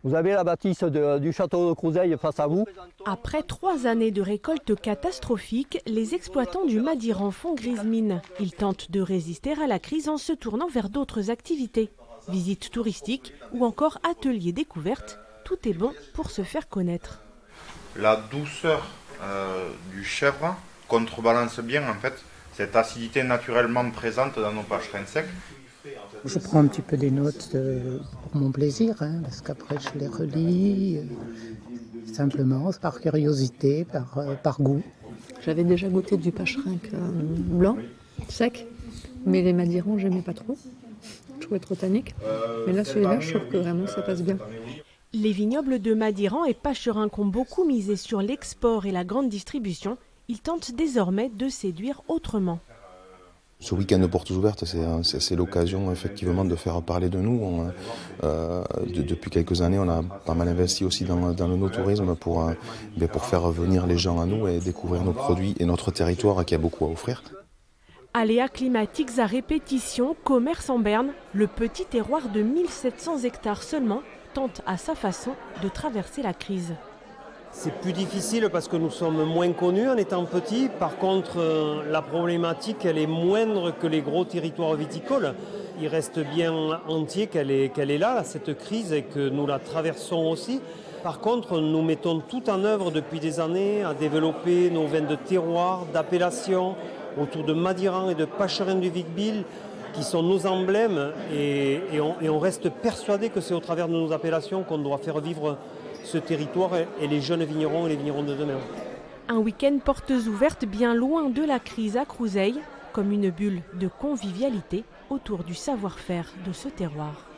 Vous avez la bâtisse du château de Crouseille face à vous. Après 3 années de récolte catastrophique, les exploitants du Madiran font grise mine. Ils tentent de résister à la crise en se tournant vers d'autres activités. Visites touristiques ou encore ateliers découvertes. Tout est bon pour se faire connaître. La douceur du chèvre contrebalance bien en fait cette acidité naturellement présente dans nos pâcherins secs. Je prends un petit peu des notes pour mon plaisir, parce qu'après je les relis simplement par curiosité, par goût. J'avais déjà goûté du pâcherin blanc, sec, mais les Madirans j'aimais pas trop. Je trouvais trop tannique. Mais là celui-là, je trouve que vraiment ça passe bien. Les vignobles de Madiran et Pâcherin qui ont beaucoup misé sur l'export et la grande distribution, ils tentent désormais de séduire autrement. Ce week-end de portes ouvertes, c'est l'occasion effectivement de faire parler de nous. Depuis quelques années, on a pas mal investi aussi dans le no-tourisme pour faire venir les gens à nous et découvrir nos produits et notre territoire qui a beaucoup à offrir. Aléas climatiques à répétition, commerce en berne, le petit terroir de 1700 hectares seulement tente à sa façon de traverser la crise. C'est plus difficile parce que nous sommes moins connus en étant petits. Par contre, la problématique, elle est moindre que les gros territoires viticoles. Il reste bien entier qu'elle est là, cette crise, et que nous la traversons aussi. Par contre, nous mettons tout en œuvre depuis des années à développer nos vins de terroir, d'appellation, autour de Madiran et de Pâcherin du Vic-Bilh, qui sont nos emblèmes. Et on reste persuadé que c'est au travers de nos appellations qu'on doit faire vivre ce territoire et les jeunes vignerons et les vignerons de demain. Un week-end portes ouvertes bien loin de la crise à Crouseille, comme une bulle de convivialité autour du savoir-faire de ce terroir.